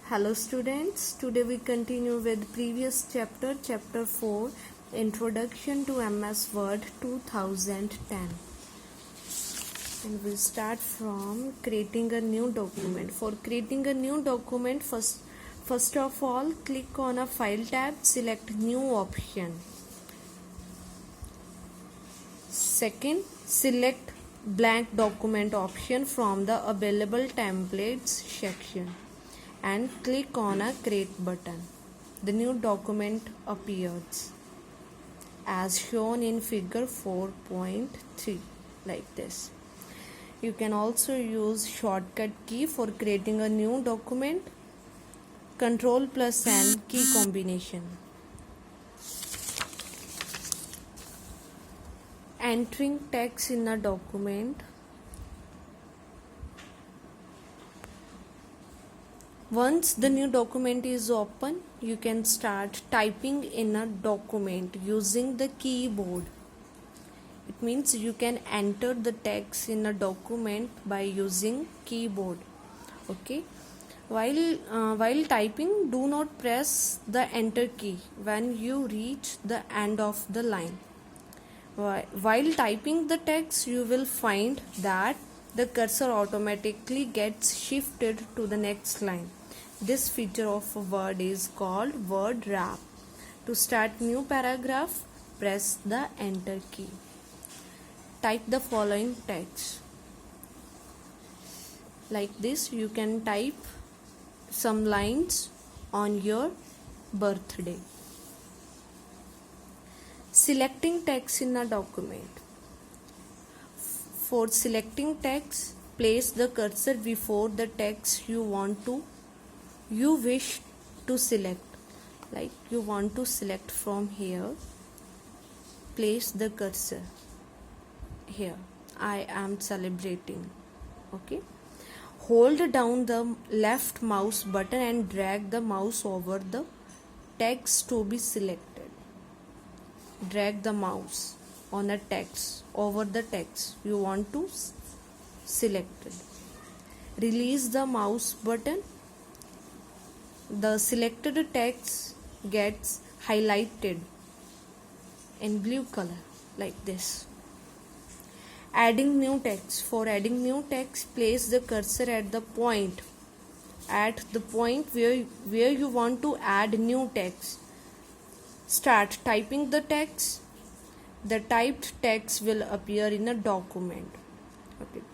Hello students, today we continue with previous chapter 4, Introduction to MS Word 2010. And we'll start from creating a new document. For creating a new document, first of all, click on a File tab, select New option. Second, select Blank Document option from the Available Templates section and click on a Create button. The new document appears as shown in figure 4.3 like this. You can also use shortcut key for creating a new document, Ctrl+N key combination. Entering text in a document. Once the new document is open, you can start typing in a document using the keyboard. It means you can enter the text in a document by using keyboard. Okay. While typing, do not press the enter key when you reach the end of the line. While typing the text, you will find that the cursor automatically gets shifted to the next line. This feature of a Word is called word wrap. To start new paragraph, press the enter key. Type the following text. Like this, you can type some lines on your birthday. Selecting text in a document. For selecting text, place the cursor before the text you wish to select. Like you want to select from here. Place the cursor here. I am celebrating. Okay. Hold down the left mouse button and drag the mouse over the text to be selected. Drag the mouse on a text over the text you want to select. Release the mouse button. The selected text gets highlighted in blue color like this. Adding new text. For adding new text, place the cursor at the point where you want to add new text. Start typing the text. The typed text will appear in a document. Okay.